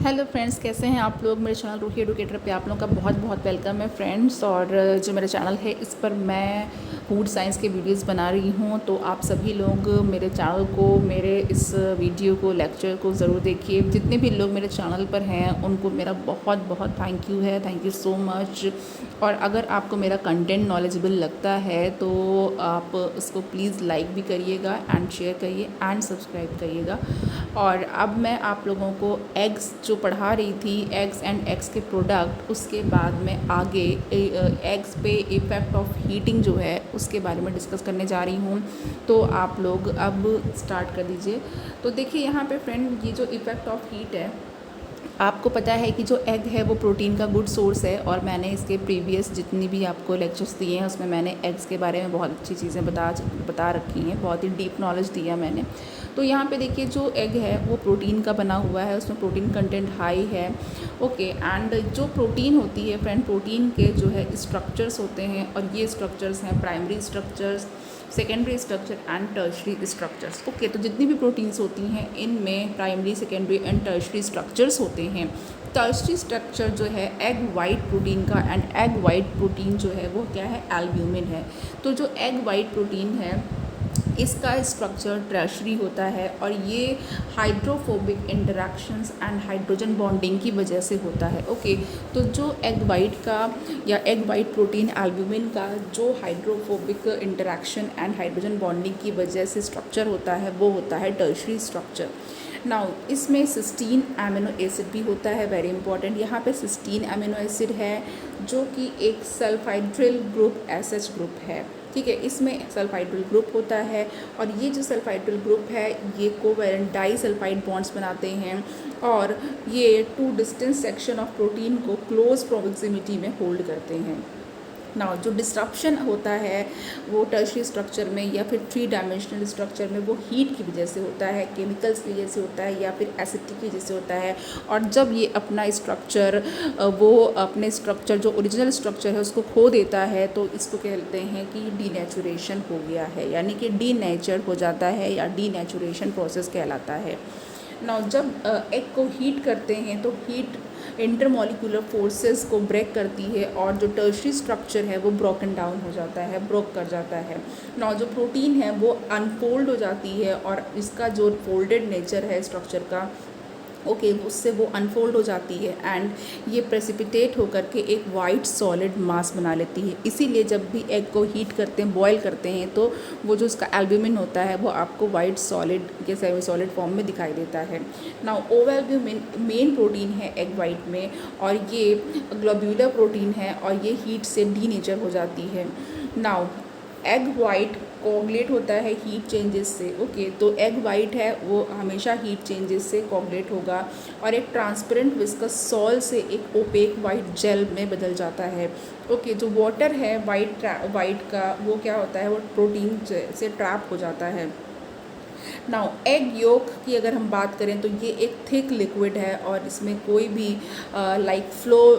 Hello friends, कैसे हैं आप लोग। मेरे चैनल रूही एडुकेटर पे आप लोगों का बहुत बहुत वेलकम है फ्रेंड्स। और जो मेरा चैनल है इस पर मैं फूड साइंस के वीडियोस बना रही हूँ, तो आप सभी लोग मेरे चैनल को, मेरे इस वीडियो को, लेक्चर को ज़रूर देखिए। जितने भी लोग मेरे चैनल पर हैं उनको मेरा बहुत बहुत थैंक यू है, थैंक यू सो मच। और अगर आपको मेरा कंटेंट नॉलेजेबल लगता है तो आप उसको प्लीज़ लाइक भी करिएगा एंड शेयर करिए एंड सब्सक्राइब करिएगा। और अब मैं आप लोगों को एग्स जो पढ़ा रही थी, एग्स एंड एग्स के प्रोडक्ट, उसके बाद में आगे एग्स पे इफ़ेक्ट ऑफ हीटिंग जो है उसके बारे में डिस्कस करने जा रही हूँ। तो आप लोग अब स्टार्ट कर दीजिए। तो देखिए यहाँ पे फ्रेंड, ये जो इफ़ेक्ट ऑफ हीट है, आपको पता है कि जो एग है वो प्रोटीन का गुड सोर्स है। और मैंने इसके प्रीवियस जितनी भी आपको लेक्चर्स दिए हैं उसमें मैंने एग्स के बारे में बहुत अच्छी चीज़ें बता रखी हैं, बहुत ही डीप नॉलेज दिया मैंने। तो यहाँ पे देखिए, जो एग है वो प्रोटीन का बना हुआ है, उसमें प्रोटीन कंटेंट हाई है। ओके, एंड जो प्रोटीन होती है फ्रेंड, प्रोटीन के जो है स्ट्रक्चर्स होते हैं, और ये स्ट्रक्चर्स हैं primary structures, secondary structure and tertiary structures. Okay, तो जितनी भी प्रोटीन्स होती हैं इनमें primary, secondary and tertiary structures होते हैं। टर्शरी स्ट्रक्चर जो है एग वाइट प्रोटीन का, एंड एग वाइट प्रोटीन जो है वो क्या है, एल्ब्यूमिन है। तो जो एग वाइट प्रोटीन है इसका स्ट्रक्चर टर्शरी होता है, और ये hydrophobic interactions and hydrogen bonding की वजह से होता है। ओके, तो जो एग वाइट का या एग वाइट प्रोटीन एल्ब्यूमिन का जो hydrophobic interaction and hydrogen bonding की वजह से स्ट्रक्चर होता है वो होता है टर्शरी स्ट्रक्चर। नाउ इसमें सिस्टीन एमिनो एसिड भी होता है, वेरी इंपॉर्टेंट। यहाँ पे सिस्टीन एमिनो एसिड है जो कि एक सल्फाइड्रिल ग्रुप एसएच ग्रुप है, ठीक है। इसमें सल्फाइड्रिल ग्रुप होता है, और ये जो सल्फाइड्रिल ग्रुप है ये कोवैलेंट डाइसल्फाइड बॉन्ड्स बनाते हैं, और ये two distant section of protein को क्लोज प्रोक्सिमिटी में होल्ड करते हैं। नाउ जो डिस्ट्रप्शन होता है वो टर्शरी स्ट्रक्चर में या फिर थ्री डायमेंशनल स्ट्रक्चर में वो हीट की वजह से होता है, केमिकल्स की वजह से होता है, या फिर एसिडिटी की वजह से होता है। और जब ये अपना स्ट्रक्चर वो अपने स्ट्रक्चर जो ओरिजिनल स्ट्रक्चर है उसको खो देता है, तो इसको कहते हैं कि डीनेचुरेशन हो गया है, यानी कि डीनेचर हो जाता है, या डीनेचुरेशन प्रोसेस कहलाता है। नाउ जब एग को हीट करते हैं तो हीट इंटरमॉलिक्यूलर फोर्सेस को ब्रेक करती है, और जो टर्शरी स्ट्रक्चर है वो ब्रोकन डाउन हो जाता है, ब्रोक कर जाता है। नाउ जो प्रोटीन है वो अनफोल्ड हो जाती है, और इसका जो फोल्डेड नेचर है स्ट्रक्चर का, ओके, उससे वो अनफोल्ड हो जाती है, एंड ये प्रेसिपिटेट होकर के एक वाइट सॉलिड मास बना लेती है। इसीलिए जब भी एग को हीट करते हैं, बॉयल करते हैं, तो वो जो उसका एल्ब्यूमिन होता है वो आपको वाइट सॉलिड या सेमी सॉलिड फॉर्म में दिखाई देता है। नाउ ओवैल्ब्यूमिन मेन प्रोटीन है एग वाइट में, और ये ग्लोब्यूलर प्रोटीन है, और ये हीट से डीनेचर हो जाती है। नाउ एग वाइट कोगुलेट होता है हीट चेंजेस से। ओके, तो एग वाइट है वो हमेशा हीट चेंजेस से कोगुलेट होगा, और एक ट्रांसपेरेंट विस्कस सॉल से एक ओपेक वाइट जेल में बदल जाता है। ओके, जो वाटर है वाइट का वो क्या होता है, वो प्रोटीन से ट्रैप हो जाता है। नाउ एग योक की अगर हम बात करें तो ये एक थिक लिक्विड है, और इसमें कोई भी लाइक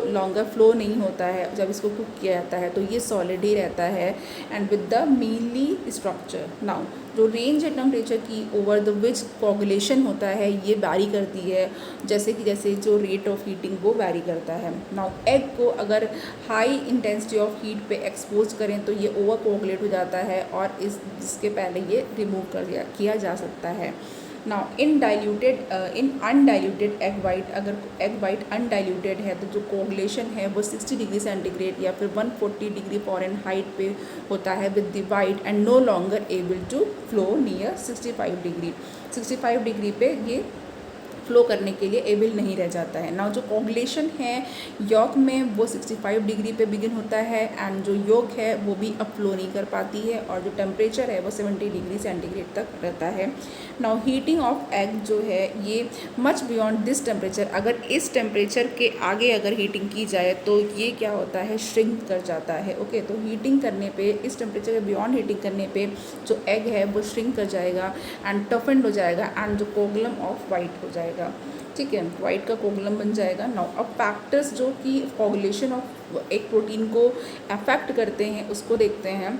लॉन्गर फ्लो नहीं होता है। जब इसको कुक किया जाता है तो ये सॉलिड ही रहता है, and with the mealy structure. Now जो रेंज है टेम्परेचर की ओवर द विच कोगुलेशन होता है ये वैरी करती है, जैसे जो रेट ऑफ हीटिंग वो वैरी करता है। नाउ एग को अगर हाई इंटेंसिटी ऑफ हीट पे एक्सपोज करें तो ये ओवर कोगुलेट हो जाता है, और इसके पहले ये रिमूव किया जा सकता है। Now in undiluted egg white, अगर एग वाइट अनडाइल्यूटेड है तो जो कोगुलेशन है वो 60 डिग्री सेंटीग्रेड या फिर 140 डिग्री फ़ारेनहाइट पे होता है with the white, and no longer able to flow near 65 degree पे ये फ्लो करने के लिए एबल नहीं रह जाता है। नाउ जो कोगुलेशन है यॉक में वो 65 डिग्री पे बिगिन होता है, एंड जो यॉक है वो भी अब फ्लो नहीं कर पाती है, और जो टेम्परेचर है वो 70 डिग्री सेंटीग्रेड तक रहता है। नाउ हीटिंग ऑफ एग जो है ये मच बियॉन्ड दिस टेम्परेचर, अगर इस टेम्परेचर के आगे अगर हीटिंग की जाए तो ये क्या होता है, श्रिंक कर जाता है। ओके, तो हीटिंग करने पे, इस टेम्परेचर के बियॉन्ड हीटिंग करने पे जो एग है वो श्रिंक कर जाएगा एंड टफेंड हो जाएगा, एंड जो कोगुलम ऑफ वाइट हो जाएगा, ठीक है, वाइट का कोगुलम बन जाएगा। नाउ अब फैक्टर्स जो कि कोगुलेशन ऑफ एक प्रोटीन को अफेक्ट करते हैं उसको देखते हैं।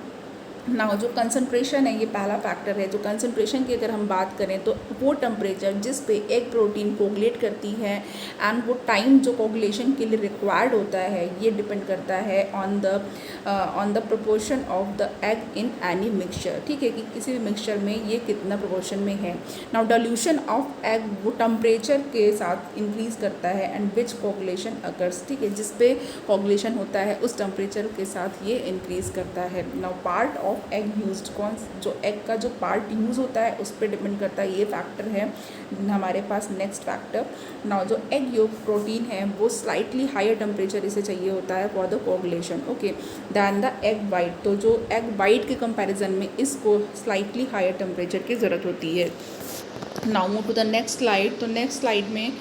ना जो कंसंट्रेशन है, ये पहला फैक्टर है। जो कंसंट्रेशन की अगर हम बात करें तो वो टेम्परेचर जिस पे एग प्रोटीन कोगुलेट करती है एंड वो टाइम जो कोगुलेशन के लिए रिक्वायर्ड होता है, ये डिपेंड करता है on the proportion of the egg in any mixture. ठीक है, कि किसी भी मिक्सचर में ये कितना प्रोपोर्शन में है। नाउ डाइल्यूशन ऑफ एग वो टेम्परेचर के साथ इंक्रीज करता है एंड विच कोगुलेशन अकर्स। ठीक है, जिस पे कोगुलेशन होता है उस टेम्परेचर के साथ ये इंक्रीज करता है। Now part of egg used, कौन जो एग का जो पार्ट यूज़ होता है उस पर डिपेंड करता है, ये फैक्टर है हमारे पास। नेक्स्ट फैक्टर, नाउ जो एग योक प्रोटीन है वो स्लाइटली हायर टेम्परेचर इसे चाहिए होता है for the coagulation, okay, than the egg white. तो जो एग वाइट के कंपैरिजन में इसको स्लाइटली हायर टेम्परेचर की ज़रूरत होती है। Now move to the next slide. तो नेक्स्ट स्लाइड में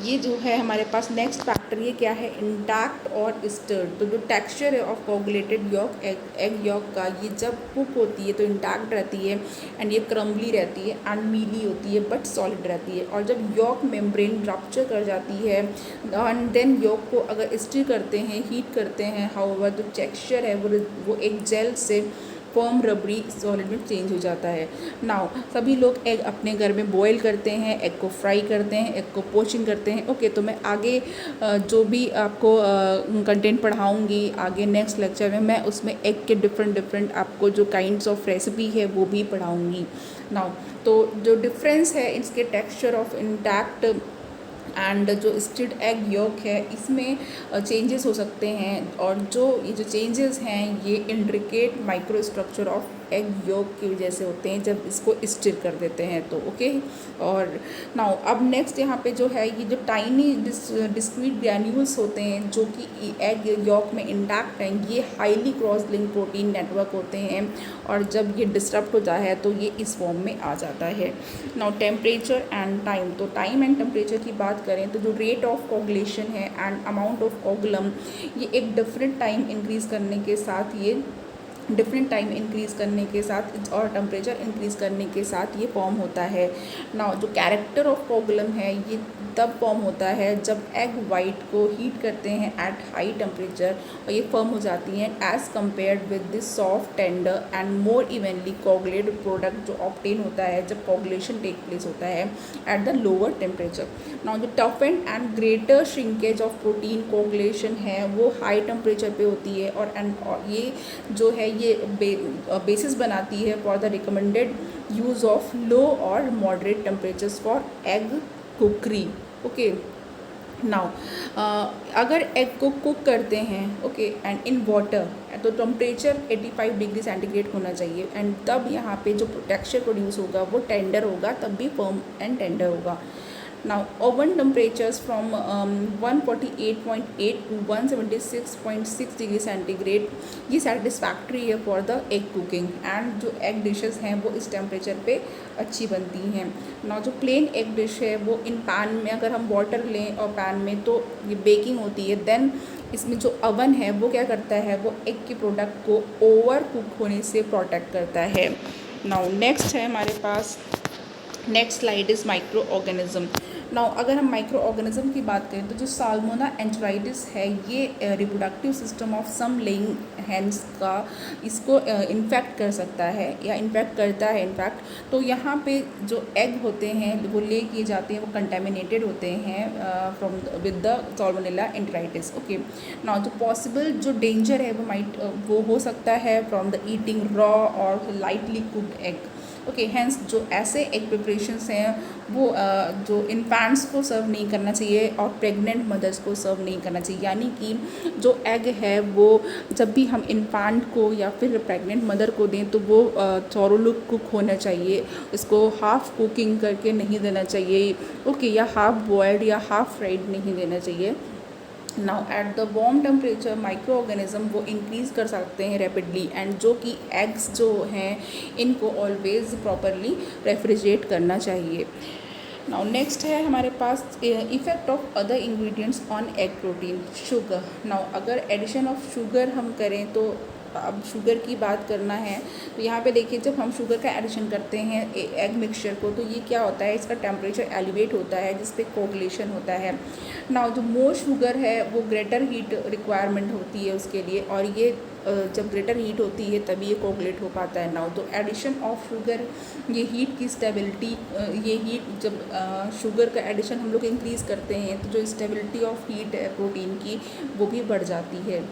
ये जो है हमारे पास नेक्स्ट फैक्टर, ये क्या है, इंटैक्ट और स्टर्ड। तो जो टेक्सचर है of coagulated yolk, egg yolk का, ये जब कुक होती है तो इंटैक्ट रहती है एंड ये क्रम्बली रहती है एंड मीली होती है बट सॉलिड रहती है। और जब यॉक मेम्ब्रेन रप्चर कर जाती है एंड देन यॉक को अगर स्टिर करते हैं, हीट करते हैं, हाउएवर जो टेक्सचर है वो एक जेल से फर्म रबड़ी सॉलिड में चेंज हो जाता है। नाउ सभी लोग एग अपने घर में बॉईल करते हैं, एग को फ्राई करते हैं, एग को पोचिंग करते हैं। ओके, तो मैं आगे जो भी आपको कंटेंट पढ़ाऊँगी आगे नेक्स्ट लेक्चर में, मैं उसमें एग के डिफरेंट आपको जो काइंड्स ऑफ रेसिपी है वो भी पढ़ाऊँगी। नाउ तो जो डिफरेंस है इसके टेक्सचर ऑफ इंटैक्ट एंड जो स्टिर्ड एग यॉक है इसमें चेंजेस हो सकते हैं। और जो ये जो चेंजेस हैं ये intricate micro structure of egg York की वजह से होते हैं जब इसको स्टिर कर देते हैं तो, ओके। और नाउ अब नेक्स्ट यहाँ पे जो है, ये जो टाइनी डिस्क्रीट ग्रैन्यूल्स होते हैं जो कि एग यॉक में इंटैक्ट हैं, ये highly cross link protein network होते हैं और जब ये डिस्टर्ब हो जाए है तो ये इस फॉर्म में आ जाता है। Now temperature and time. तो टाइम एंड टेम्परेचर की बात करें तो जो रेट ऑफ कोगुलेशन है एंड अमाउंट ऑफ ओवुलम, ये एक डिफरेंट टाइम इंक्रीज़ करने के साथ और टेम्परेचर इंक्रीज़ करने के साथ ये फॉर्म होता है। नाउ जो कैरेक्टर ऑफ कोगुलम है ये तब फॉर्म होता है जब एग वाइट को हीट करते हैं एट हाई टेम्परेचर और ये फॉर्म हो जाती हैं as compared with this soft tender and more evenly coagulated product जो ऑब्टेन होता है जब कोगुलेशन टेक प्लेस होता है at the lower temperature. Now जो toughened and greater shrinkage of protein coagulation है वो हाई टेम्परेचर पे होती है और ये जो है ये बेसिस बनाती है for the recommended use of low और moderate temperatures for egg cookery, okay. Now अगर एग को कुक करते हैं, ओके, एंड इन वाटर, तो टेम्परेचर 85 डिग्री सेंटीग्रेड होना चाहिए एंड तब यहाँ पे जो टेक्सचर प्रोड्यूस होगा वो टेंडर होगा, तब भी फर्म एंड टेंडर होगा। Now oven temperatures from 148.8 to 176.6 degree centigrade ये सेटिस्फैक्ट्री है for the egg cooking and जो एग डिशेस हैं वो इस टेम्परेचर पे अच्छी बनती हैं। ना जो प्लेन एग डिश है वो इन पैन में अगर हम वाटर लें और पैन में तो ये बेकिंग होती है, देन इसमें जो अवन है वो क्या करता है, वो एग के प्रोडक्ट को ओवर कुक होने से प्रोटेक्ट करता है। नाउ नेक्स्ट है हमारे पास, next slide is micro organism. Now अगर हम माइक्रो ऑर्गेनिज्म की बात करें तो जो साल्मोना एंटेराइटिस है ये reproductive system of some laying hens का इसको इन्फेक्ट कर सकता है या इन्फेक्ट करता है इनफैक्ट। तो यहाँ पे जो एग होते हैं वो ले किए जाते हैं वो कंटेमिनेटेड होते हैं from with the salmonella enteritis, okay. Now जो पॉसिबल जो डेंजर है वो हो सकता है फ्रॉम द ईटिंग रॉ और lightly cooked egg, okay. Hens जो ऐसे एग प्रिपरेशंस हैं वो जो इन्फेंट्स को सर्व नहीं करना चाहिए और प्रेग्नेंट मदर्स को सर्व नहीं करना चाहिए। यानी कि जो एग है वो जब भी हम इन्फेंट को या फिर प्रेग्नेंट मदर को दें तो वो थोरोली कुक होना चाहिए, इसको हाफ़ कुकिंग करके नहीं देना चाहिए, ओके, या हाफ़ बॉयल्ड या हाफ़ फ्राइड नहीं देना चाहिए। Now at the warm temperature micro organism वो इंक्रीज़ कर सकते हैं रैपिडली एंड जो कि एग्स जो हैं इनको ऑलवेज़ प्रॉपरली रेफ्रिजरेट करना चाहिए। नाउ नेक्स्ट है हमारे पास effect of other ingredients on egg protein, sugar. Now अगर एडिशन ऑफ शुगर हम करें तो अब शुगर की बात करना है तो यहाँ पे देखिए, जब हम शुगर का एडिशन करते हैं एग मिक्सचर को, तो ये क्या होता है, इसका टेम्परेचर एलिवेट होता है जिस पे कोगुलेशन होता है। नाउ जो मोर शुगर है वो ग्रेटर हीट रिक्वायरमेंट होती है उसके लिए, और ये जब ग्रेटर हीट होती है तभी ये कोगुलेट हो पाता है। नाउ तो एडिशन ऑफ शुगर, ये हीट की स्टेबिलिटी, ये हीट जब शुगर का एडिशन हम लोग इंक्रीज़ करते हैं तो जो स्टेबिलिटी ऑफ हीट है प्रोटीन की वो भी बढ़ जाती है।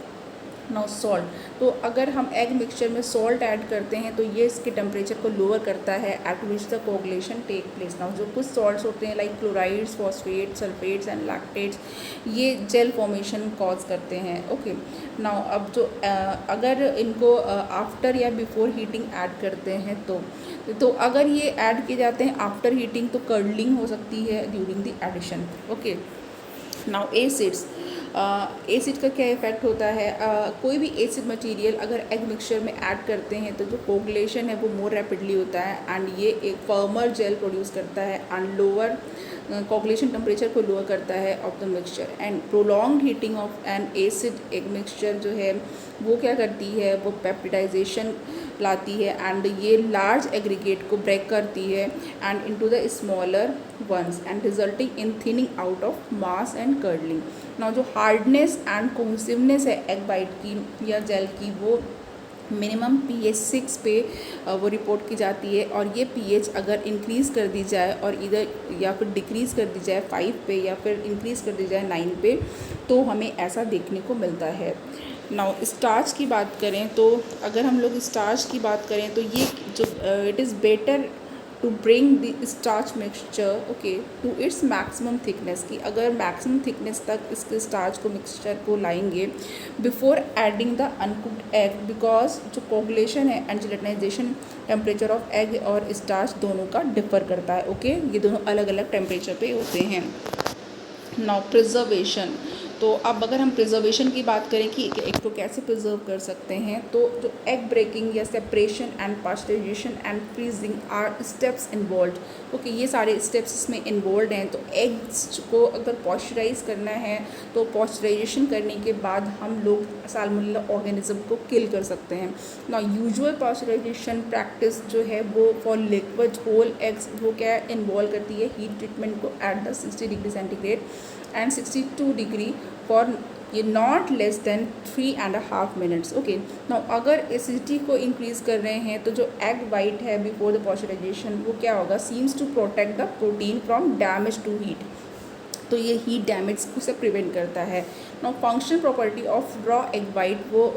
नाउ सॉल्ट, तो अगर हम एग मिक्सचर में सॉल्ट ऐड करते हैं तो ये इसके टेम्परेचर को लोअर करता है at which the coagulation take place. Now जो कुछ सॉल्ट्स होते हैं like chlorides, phosphates, sulphates and lactates, ये जेल फॉर्मेशन कॉज करते हैं। ओके, नाउ अब जो अगर इनको आफ्टर या बिफोर हीटिंग ऐड करते हैं तो अगर ये ऐड किए जाते हैं आफ्टर हीटिंग तो कर्डलिंग हो सकती है during the addition. Okay, now acids, acid का क्या इफ़ेक्ट होता है, कोई भी एसिड मटेरियल अगर एग मिक्सचर में ऐड करते हैं तो जो कोगुलेशन है वो मोर रैपिडली होता है एंड ये एक फर्मर जेल प्रोड्यूस करता है एंड लोअर कोगुलेशन टेम्परेचर को लोअर करता है of the mixture. And prolong heating of N acid egg mixture जो है वो क्या करती है, वो पेप्टिडाइजेशन लाती है एंड ये लार्ज एग्रीगेट को ब्रेक करती है and into the smaller once and resulting in thinning out of mass and curdling. Now जो हार्डनेस एंड कोहेसिवनेस है एग वाइट की या जेल की, वो मिनिमम pH 6 पे वो रिपोर्ट की जाती है, और ये pH अगर इंक्रीज़ कर दी जाए और इधर या फिर डिक्रीज़ कर दी जाए 5 पे या फिर इंक्रीज़ कर दी जाए 9 पे तो हमें ऐसा देखने को मिलता है। नाउ स्टार्च की बात करें तो अगर हम लोग स्टार्च की बात करें तो ये जो it is better to bring the starch mixture okay to its maximum thickness की, अगर मैक्सिमम थिकनेस तक इसके स्टार्च को मिक्सचर को लाएंगे before adding the uncooked egg, because जो कोगुलेशन है एंड जेलेटिनाइजेशन टेम्परेचर ऑफ एग और स्टार्च दोनों का डिफर करता है। ओके, ये दोनों अलग अलग टेम्परेचर पे होते हैं। नाउ प्रिजर्वेशन, तो अब अगर हम प्रिजर्वेशन की बात करें कि एग को कैसे प्रिजर्व कर सकते हैं, तो जो एग ब्रेकिंग या separation and pasteurization and freezing are steps involve. Okay, ये सारे स्टेप्स इसमें इन्वॉल्व हैं। तो एग्स को अगर पॉस्चराइज करना है तो पॉस्चराइजेशन करने के बाद हम लोग साल्मोनेला ऑर्गेनिज्म को किल कर सकते हैं। ना यूजुअल पॉस्चराइजेशन प्रैक्टिस जो है वो फॉर लिक्विड होल एग्स वो क्या इन्वॉल्व करती है, हीट ट्रीटमेंट को at the 60 degree centigrade and 62 degree for ये not less than 3.5 minutes. Okay, now अगर एसिडिटी को इंक्रीज़ कर रहे हैं तो जो एग वाइट है बिफोर द पॉस्चराइजेशन वो क्या होगा, seems to protect the protein from damage to heat, तो ये हीट डैमेज से प्रिवेंट करता है। Now functional property of raw egg white वो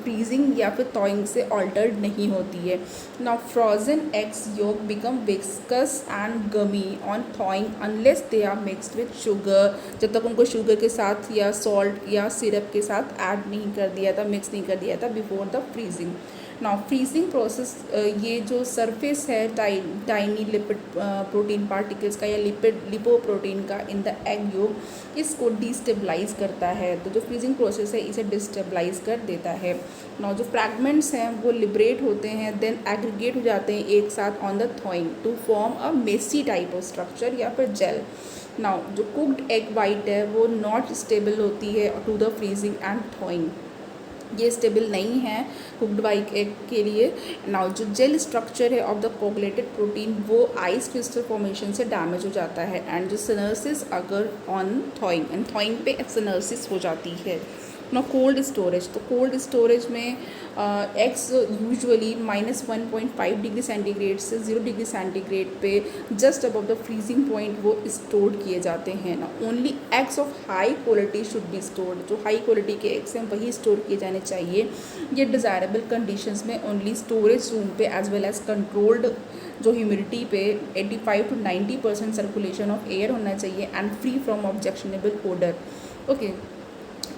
फ्रीजिंग या फिर थॉइंग से ऑल्टर्ड नहीं होती है। Now frozen eggs yolk become viscous and gummy on thawing unless they are mixed with sugar, जब तक उनको शुगर के साथ या सॉल्ट या सिरप के साथ ऐड नहीं कर दिया था, मिक्स नहीं कर दिया था before the freezing. Now freezing process, ये जो सरफेस है टाइनी लिपिड प्रोटीन पार्टिकल्स का या लिपोप्रोटीन का इन द एग योग, इसको डिस्टेबलाइज करता है। तो जो फ्रीजिंग प्रोसेस है इसे डिस्टेबलाइज कर देता है। नाउ जो फ्रैगमेंट्स हैं वो लिबरेट होते हैं, देन एग्रीगेट हो जाते हैं एक साथ on the thawing to form a messy type of structure या फिर जेल। नाउ जो कुक्ड एग वाइट है वो नॉट स्टेबल होती है to the freezing and thawing, ये स्टेबल नहीं है कुक्ड वाइट एग के लिए। नाउ जो जेल स्ट्रक्चर है ऑफ द कोगुलेटेड प्रोटीन वो आइस क्रिस्टल फॉर्मेशन से डैमेज हो जाता है एंड जो सिनर्सिस अगर ऑन थॉइंग एंड थॉइंग पे सिनर्सिस हो जाती है। ना कोल्ड स्टोरेज, तो कोल्ड स्टोरेज में एग्स यूजुअली -1.5 डिग्री सेंटीग्रेड से 0 डिग्री सेंटीग्रेड पे just above the freezing point वो स्टोर किए जाते हैं। ना only eggs of high quality should be stored, जो हाई क्वालिटी के एग्स हैं वही स्टोर किए जाने चाहिए। ये डिज़ायरेबल कंडीशंस में ओनली स्टोरेज रूम पे एज वेल एज कंट्रोल्ड जो ह्यूमिडिटी पे 85 to 90% सर्कुलेशन ऑफ एयर होना चाहिए and free from objectionable odour. Okay,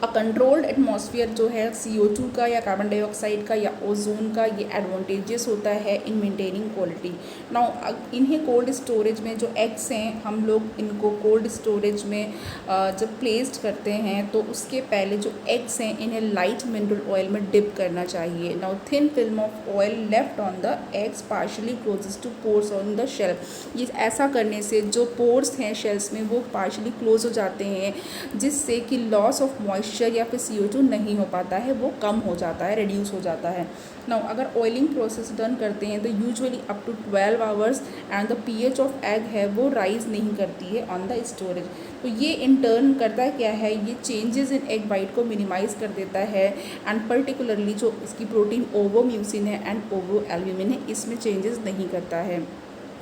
a controlled atmosphere जो है CO2 का या कार्बन डाइऑक्साइड का या ओजोन का, ये एडवांटेजेस होता है इन मेंटेनिंग क्वालिटी। नाउ इन्हें कोल्ड स्टोरेज में जो एग्स हैं हम लोग इनको कोल्ड स्टोरेज में जब प्लेस्ड करते हैं तो उसके पहले जो एग्स हैं इन्हें लाइट मिनरल ऑयल में डिप करना चाहिए। Now thin film of oil left on the eggs partially closes to pores on the shelf, ये ऐसा करने से जो पोर्स हैं शेल्स में वो पार्शली क्लोज हो जाते हैं जिससे कि लॉस ऑफ मॉइस्चर मॉइस्चर या फिर CO2 नहीं हो पाता है, वो कम हो जाता है, रिड्यूस हो जाता है। नाउ अगर ऑयलिंग प्रोसेस डन करते हैं तो usually up to 12 hours and the pH of egg है वो राइज नहीं करती है ऑन द स्टोरेज। तो ये इन टर्न करता है क्या है, ये चेंजेस इन एग वाइट को मिनिमाइज़ कर देता है एंड पर्टिकुलरली जो इसकी प्रोटीन ओवोम्यूसिन है एंड ओवोएल्ब्यूमिन है, इसमें चेंजेस नहीं करता है,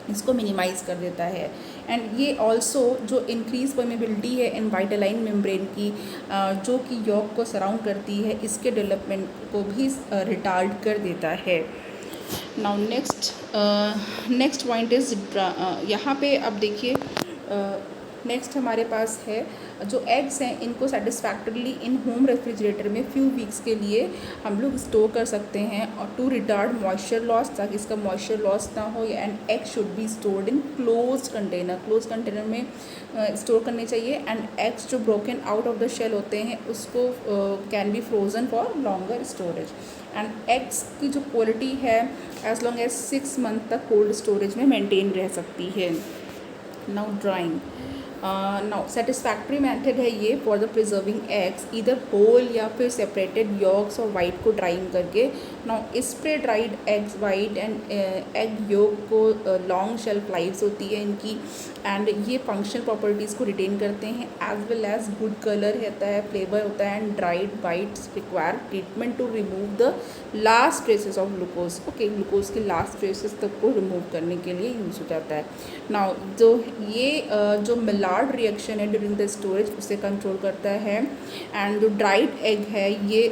इसको मिनिमाइज़ कर देता है। एंड ये ऑल्सो जो इंक्रीज परमेबिलिटी है इन वाइटलाइन मेम्ब्रेन की, जो कि यॉक को सराउंड करती है, इसके डेवलपमेंट को भी रिटार्ड कर देता है। नाउ नेक्स्ट पॉइंट इज़ यहाँ पे अब देखिए, नेक्स्ट हमारे पास है जो एग्स हैं, इनको सेटिस्फैक्टरली इन होम रेफ्रिजरेटर में फ्यू वीक्स के लिए हम लोग स्टोर कर सकते हैं और टू रिटार्ड मॉइस्चर लॉस, ताकि इसका मॉइस्चर लॉस ना हो। And egg should be stored in close container में स्टोर करने चाहिए। एंड एग्स जो broken out of the shell होते हैं उसको can be frozen for longer storage. And eggs की जो क्वालिटी है एज लॉन्ग एज 6 मंथ तक कोल्ड स्टोरेज में मेंटेन रह सकती है। Now drying, now satisfactory method है ये फॉर द प्रिजर्विंग एग्स, इधर होल या फिर सेपरेटेड यॉक्स और वाइट को ड्राइंग करके। Now spray dried eggs white and egg yolk को लॉन्ग शेल्फ लाइफ्स होती है इनकी, एंड ये फंक्शनल प्रॉपर्टीज़ को रिटेन करते हैं as well as good colour रहता है, फ्लेवर होता है। And dried whites require treatment to remove the last traces of glucose. Okay, glucose के लास्ट ट्रेसेस तक को रिमूव करने के लिए यूज़ हो जाता है। नाउ जो मिलार्ड रिएक्शन है ड्यूरिंग द स्टोरेज उसे कंट्रोल करता है। एंड जो ड्राइड एग है ये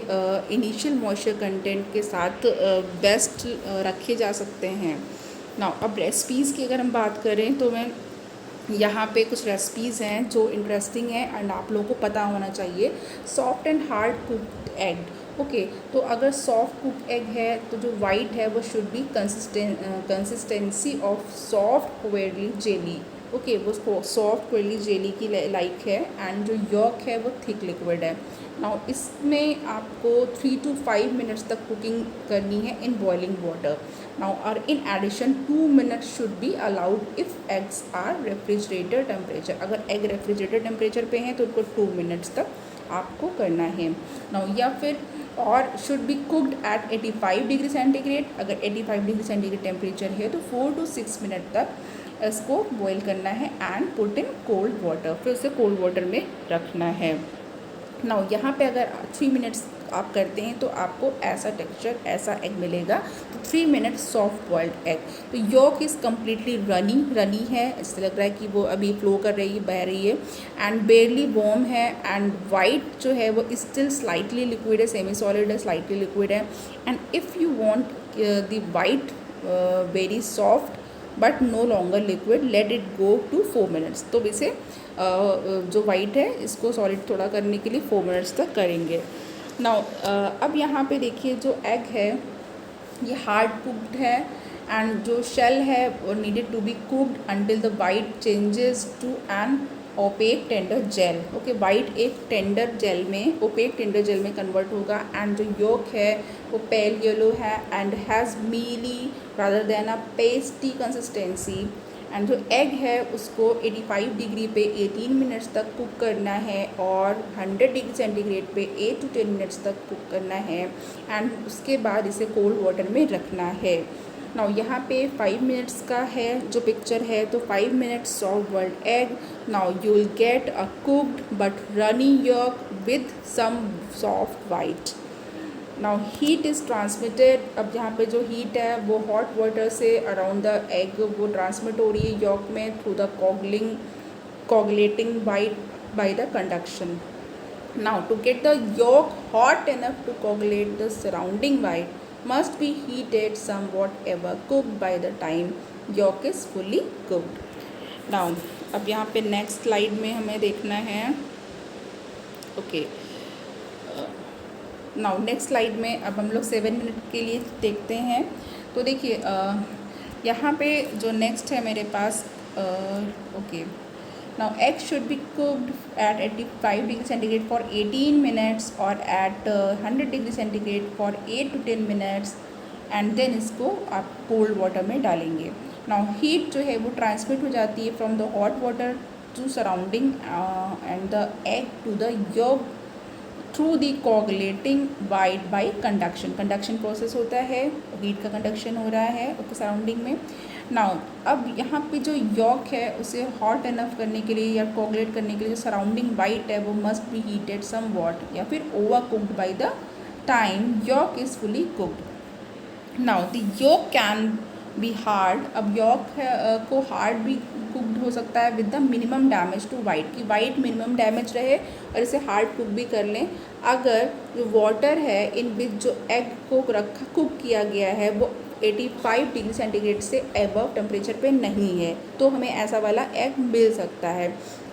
इनिशियल मॉइस्चर कंटेंट के साथ बेस्ट रखे जा सकते हैं। नाउ अब रेसिपीज़ की अगर हम बात करें तो मैं यहाँ पे कुछ रेसिपीज़ हैं जो इंटरेस्टिंग है एंड आप लोगों को पता होना चाहिए। Soft and hard cooked egg, okay, तो अगर सॉफ्ट कुक एग है तो जो वाइट है वो should be consistency of soft quivery jelly. Okay, वो सॉफ्ट क्वेरली जेली की लाइक है। एंड जो यॉक है वो थिक लिक्विड है। नाउ इसमें आपको 3 to 5 मिनट्स तक कुकिंग करनी है इन बॉइलिंग वाटर। नाउ और in addition 2 minutes should be allowed if eggs are refrigerator temperature. अगर एग रेफ्रिजरेटर टेम्परेचर पे हैं तो उनको 2 मिनट्स तक आपको करना है। नाउ या फिर और should be cooked at 85 degree centigrade. अगर 85 डिग्री सेंटीग्रेड टेम्परेचर है तो 4 to 6 मिनट तक इसको बॉईल करना है and put in cold water, फिर उसे कोल्ड वाटर में रखना है। नाउ यहाँ पे अगर 3 मिनट्स आप करते हैं तो आपको ऐसा टेक्सचर, ऐसा एग मिलेगा। तो 3 मिनट्स सॉफ्ट बॉइल्ड एग। तो यॉक इज़ कम्प्लीटली रनी है, इससे लग रहा है कि वो अभी फ्लो कर रही है, बह रही है। एंड बेयरली वार्म है। एंड वाइट जो है वो स्टिल स्लाइटली लिक्विड है, सेमी सॉलिड है, स्लाइटली लिक्विड है। And if you want the white very soft but no longer liquid, let it go to 4 minutes. तो इसे जो वाइट है इसको सॉलिड थोड़ा करने के लिए 4 मिनट्स तक करेंगे। नाउ अब यहाँ पे देखिए जो एग है ये हार्ड कुक्ड है एंड जो शेल है वो needed to be cooked until the white changes to an opaque tender gel. Okay, white एक टेंडर जेल में, ओपेक टेंडर जेल में कन्वर्ट होगा। एंड जो योक है वो पेल येलो है and has mealy rather than a pasty consistency. And जो egg है उसको 85 डिग्री पे 18 मिनट्स तक कुक करना है और 100 डिग्री सेंटीग्रेड पे 8 to 10 मिनट्स तक कुक करना है। एंड उसके बाद इसे कोल्ड वाटर में रखना है। नाउ यहाँ पे 5 मिनट्स का है जो पिक्चर है, तो 5 minutes soft boiled egg. Now you will get a cooked but runny yolk with some soft white. Now heat is transmitted. अब यहाँ पे जो हीट है वो हॉट वाटर से अराउंड द एग वो ट्रांसमिट हो रही है यॉक में through the coagulating by the conduction. Now to get the yolk hot enough to coagulate the surrounding white must be heated somewhat ever cooked by the time yolk is fully cooked. Now अब यहाँ पे next slide में हमें देखना है, okay, now next slide में अब हम लोग 7 मिनट के लिए देखते हैं। तो देखिए यहाँ पे जो नेक्स्ट है मेरे पास, okay, now egg should be cooked at 85 degree centigrade for 18 minutes और at 100 degree centigrade for 8 to 10 minutes. And then इसको आप कोल्ड वाटर में डालेंगे। नाउ हीट जो है वो ट्रांसमिट हो जाती है from the hot water to surrounding and the egg to the yolk through the coagulating white by conduction. Conduction process होता है, हीट का कंडक्शन हो रहा है उसके सराउंडिंग में। नाउ अब यहाँ पे जो यॉक है उसे हॉट इनफ करने के लिए या कोगुलेट करने के लिए जो सराउंडिंग वाइट है वो must be heated somewhat या फिर over cooked by the time yolk is fully cooked. Now the yolk can be hard. अब यॉक को हार्ड भी कुकड हो सकता है with the minimum damage to white, कि वाइट मिनिमम डैमेज रहे और इसे हार्ड कुक भी कर लें अगर जो वाटर है इन विच जो एग को रखा कुक किया गया है वो 85 डिग्री सेंटीग्रेड से एबव टेम्परेचर पे नहीं है, तो हमें ऐसा वाला एग मिल सकता है।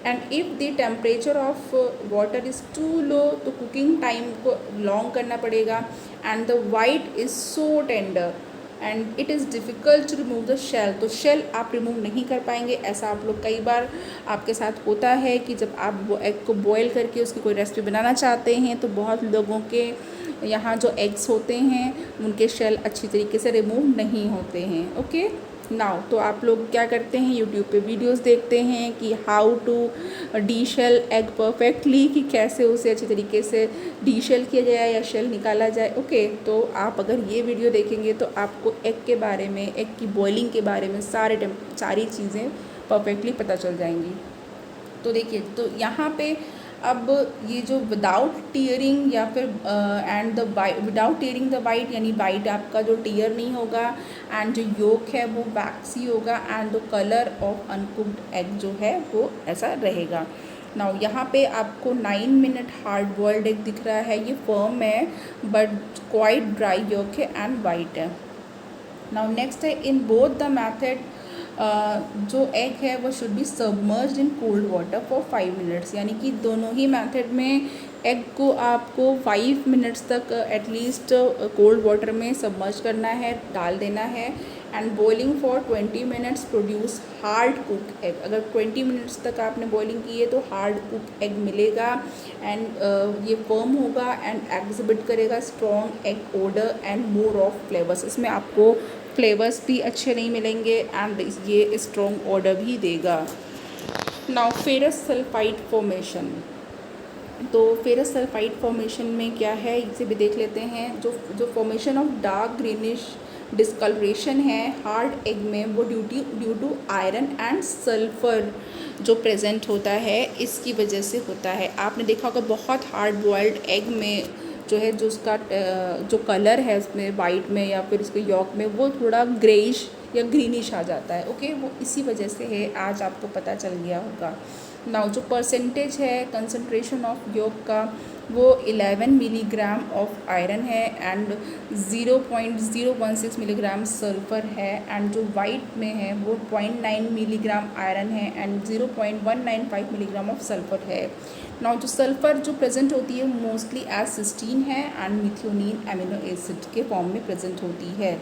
And if the temperature of water is too low तो कुकिंग टाइम को लॉन्ग करना पड़ेगा। And the white is so tender and it is difficult to remove the shell, तो शेल आप रिमूव नहीं कर पाएंगे। ऐसा आप लोग कई बार आपके साथ होता है कि जब आप वो एग को बॉयल करके उसकी कोई रेसिपी बनाना चाहते हैं तो बहुत लोगों के यहाँ जो एग्स होते हैं उनके शेल अच्छी तरीके से रिमूव नहीं होते हैं। ओके नाउ तो आप लोग क्या करते हैं, यूट्यूब पे वीडियोस देखते हैं कि हाउ टू डीशेल एग परफेक्टली, कि कैसे उसे अच्छी तरीके से डीशेल किया जाए या शेल निकाला जाए। ओके तो आप अगर ये वीडियो देखेंगे तो आपको एग के बारे में, एग की बॉइलिंग के बारे में सारी चीज़ें परफेक्टली पता चल जाएंगी। तो देखिए तो यहाँ पे अब ये जो विदाउट टीयरिंग या फिर and the without tearing the white, यानी वाइट आपका जो टीयर नहीं होगा एंड जो योक है वो वैक्सी होगा and the colour of uncooked egg जो है वो ऐसा रहेगा। नाउ यहाँ पे आपको 9 मिनट हार्ड बॉइल्ड एग दिख रहा है, ये फर्म है बट क्वाइट ड्राई योक है एंड वाइट है। नाउ नेक्स्ट है इन बोथ द मैथड जो एग है वो should B submerged in cold water for 5 minutes, यानी कि दोनों ही मेथड में एग को आपको 5 मिनट्स तक एटलीस्ट कोल्ड वाटर में सबमर्ज करना है, डाल देना है। And boiling for 20 minutes produce hard cook egg. अगर 20 मिनट्स तक आपने बॉइलिंग की है तो हार्ड कुक एग मिलेगा एंड ये फर्म होगा एंड एग्जिबिट करेगा strong egg odour and more of flavours. इसमें आपको फ्लेवर्स भी अच्छे नहीं मिलेंगे एंड ये स्ट्रॉन्ग ऑर्डर भी देगा। नाउ फेरस सल्फाइड फॉर्मेशन, तो फेरस सल्फाइड फॉर्मेशन में क्या है इसे भी देख लेते हैं। जो formation of dark greenish discoloration है हार्ड एग में वो due to iron and sulphur जो प्रेजेंट होता है इसकी वजह से होता है। आपने देखा होगा बहुत हार्ड बॉइल्ड एग में जो है जो उसका जो कलर है उसमें वाइट में या फिर उसके यॉक में वो थोड़ा ग्रेइश या ग्रीनिश आ जाता है। ओके वो इसी वजह से है, आज आपको पता चल गया होगा। नाउ जो परसेंटेज है कंसंट्रेशन ऑफ यॉक का वो 11 मिलीग्राम ऑफ आयरन है एंड 0.016 मिलीग्राम सल्फ़र है एंड जो वाइट में है वो 0.9 मिलीग्राम आयरन है एंड 0.195 मिलीग्राम ऑफ सल्फ़र है। नाउ जो सल्फ़र जो प्रेजेंट होती है मोस्टली एज सिस्टीन है एंड मिथ्योनिन एमिनो एसिड के फॉर्म में प्रेजेंट होती है।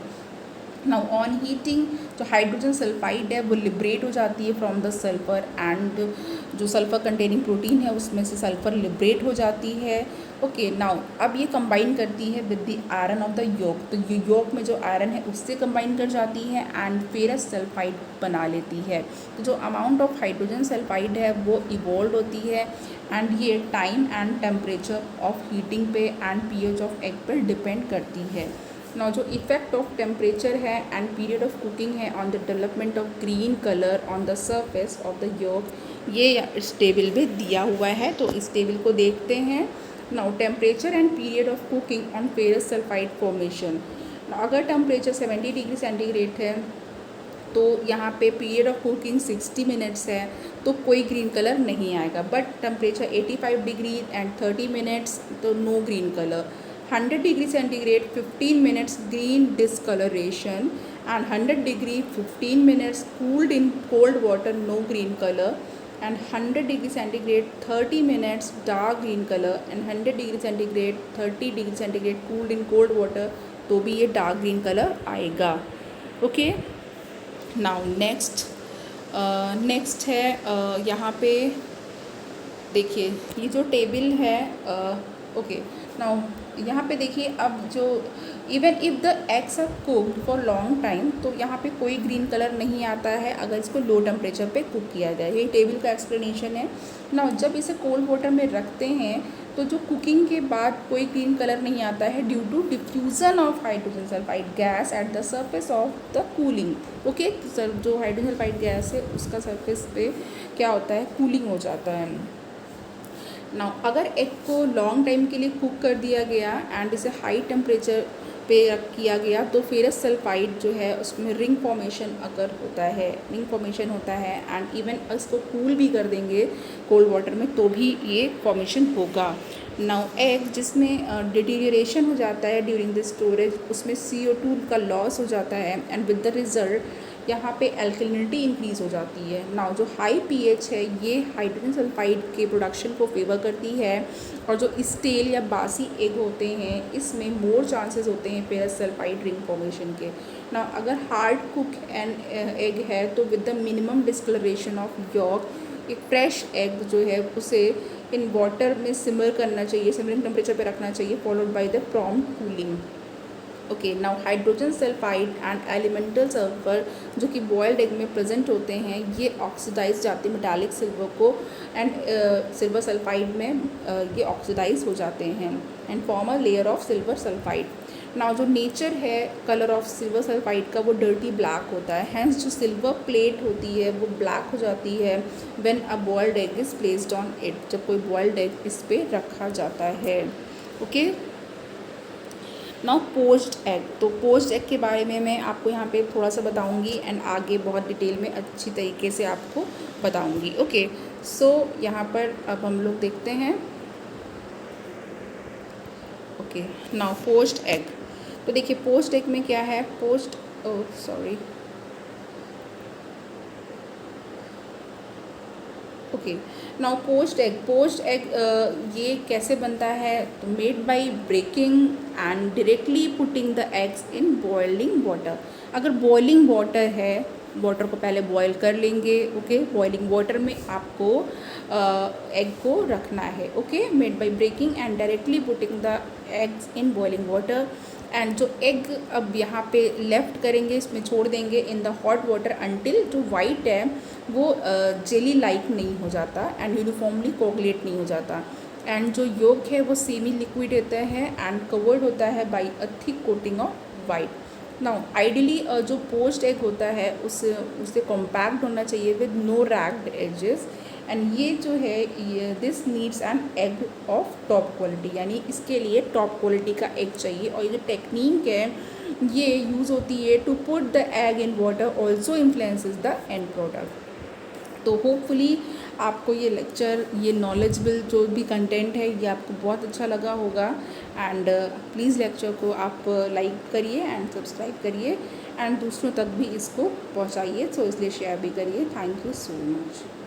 नाउ ऑन हीटिंग जो हाइड्रोजन सल्फाइड है वो लिबरेट हो जाती है फ्रॉम द सल्फ़र एंड जो सल्फ़र कंटेनिंग प्रोटीन है उसमें से सल्फ़र लिबरेट हो जाती है। ओके नाउ अब ये कंबाइन करती है with the iron of the yolk, तो ये योक में जो आयरन है उससे कंबाइन कर जाती है एंड फेरस सल्फाइड बना लेती है। तो जो अमाउंट ऑफ हाइड्रोजन सल्फाइड है वो इवॉल्व होती है एंड ये time and temperature of heating पे एंड पीएच ऑफ एग पर डिपेंड करती है। नाउ जो इफ़ेक्ट ऑफ टेम्परेचर है एंड पीरियड ऑफ कुकिंग है on the development of green colour on the surface of the yolk, ये इस टेबल में दिया हुआ है तो इस टेबल को देखते हैं। Now temperature and period of cooking on ferrous sulphide formation, अगर टेम्परेचर 70 डिग्री सेंटीग्रेड है तो यहाँ पे पीरियड ऑफ कुकिंग 60 मिनट्स है तो कोई ग्रीन कलर नहीं आएगा, but temperature 85 degree and 30 minutes तो no green colour. 100 degree centigrade 15 minutes green discolouration and 100 degree 15 minutes cooled in cold water no green colour and 100 degree centigrade 30 minutes dark green colour and 100 degree centigrade 30 degree centigrade cooled in cold water तो भी ये dark green colour आएगा। Okay now next है यहाँ पे देखिए ये जो टेबल है ओके नाउ यहाँ पे देखिए, अब जो even if the eggs are cooked for long time, तो यहाँ पे कोई ग्रीन कलर नहीं आता है अगर इसको लो टेम्परेचर पे कुक किया जाए। ये टेबल का एक्सप्लेनेशन है। नाउ जब इसे कोल्ड वाटर में रखते हैं तो जो कुकिंग के बाद कोई ग्रीन कलर नहीं आता है due to diffusion of hydrogen sulphide gas at the surface of the cooling. Okay sir, जो हाइड्रोजन सल्फाइड गैस है उसका सरफेस पे क्या होता है, कूलिंग हो जाता है। नाउ अगर एग को लॉन्ग टाइम के लिए कुक कर दिया गया एंड इसे हाई टेम्परेचर पे रख किया गया तो फेरस सल्फाइड जो है उसमें रिंग फॉर्मेशन अगर होता है, रिंग फॉर्मेशन होता है। एंड इवन इसको कूल भी कर देंगे कोल्ड वाटर में तो भी ये फॉर्मेशन होगा। नाउ एग जिसमें डिटीरियरेशन हो जाता है ड्यूरिंग द स्टोरेज, उसमें CO2 का लॉस हो जाता है एंड विद द रिजल्ट यहाँ पे एल्कलिनिटी इंक्रीज़ हो जाती है। नाउ जो हाई पीएच है ये हाइड्रोजन सल्फाइड के प्रोडक्शन को फेवर करती है, और जो स्टेल या बासी एग होते हैं इसमें मोर चांसेस होते हैं फेरस सल्फाइड रिंग फॉर्मेशन के। नाउ अगर हार्ड कुक एन एग है तो with the minimum discoloration of yolk, एक फ्रेश एग जो है उसे इन वाटर में सिमर करना चाहिए, सिमरिंग टेम्परेचर पे रखना चाहिए, followed by the prompt cooling. Okay now hydrogen sulphide and elemental sulphur जो कि बॉयल्ड एग में प्रेजेंट होते हैं ये ऑक्सीडाइज जाते हैं मेटालिक सिल्वर को, एंड सिल्वर सल्फाइड में ये ऑक्सीडाइज हो जाते हैं and form a layer of silver sulphide. Now जो नेचर है कलर ऑफ सिल्वर सल्फाइड का वो डर्टी ब्लैक होता है, हैंस जो सिल्वर प्लेट होती है वो ब्लैक हो जाती है when a boiled egg is placed on it, जब कोई बॉयल्ड एग इस पर रखा जाता है। ओके नाउ पोच्ड एग, तो पोच्ड एग के बारे में मैं आपको यहाँ पे थोड़ा सा बताऊँगी एंड आगे बहुत डिटेल में अच्छी तरीके से आपको बताऊँगी। ओके सो यहाँ पर अब हम लोग देखते हैं। ओके नाउ पोच्ड एग, तो देखिए पोच्ड एग में क्या है, poached okay now poached egg ये कैसे बनता है, तो made by breaking and directly putting the eggs in boiling water. अगर बॉइलिंग वाटर है, वाटर को पहले बॉईल कर लेंगे। ओके बॉइलिंग वाटर में आपको एग को रखना है। Okay made by breaking and directly putting the eggs in boiling water, and जो एग अब यहाँ पे लेफ्ट करेंगे, इसमें छोड़ देंगे in the hot water until जो वाइट है वो जेली लाइक नहीं हो जाता एंड यूनिफॉर्मली कोगुलेट नहीं हो जाता, एंड जो योक है वो सेमी लिक्विड होता है एंड कवर्ड होता है by a thick coating of white. Now ideally जो पोच्ड एग होता है उससे कॉम्पैक्ट होना चाहिए with no ragged edges, and ये जो है ये this needs an egg of top quality, यानी इसके लिए टॉप क्वालिटी का एग चाहिए। और ये जो टेक्निक है ये यूज़ होती है to put the egg in water also influences the end product. तो होपफुली आपको ये लेक्चर, ये नॉलेजेबल जो भी कंटेंट है ये आपको बहुत अच्छा लगा होगा, एंड प्लीज़ लेक्चर को आप लाइक करिए एंड सब्सक्राइब करिए एंड दूसरों तक भी इसको पहुंचाइए, सो इसलिए शेयर भी करिए। Thank you so much.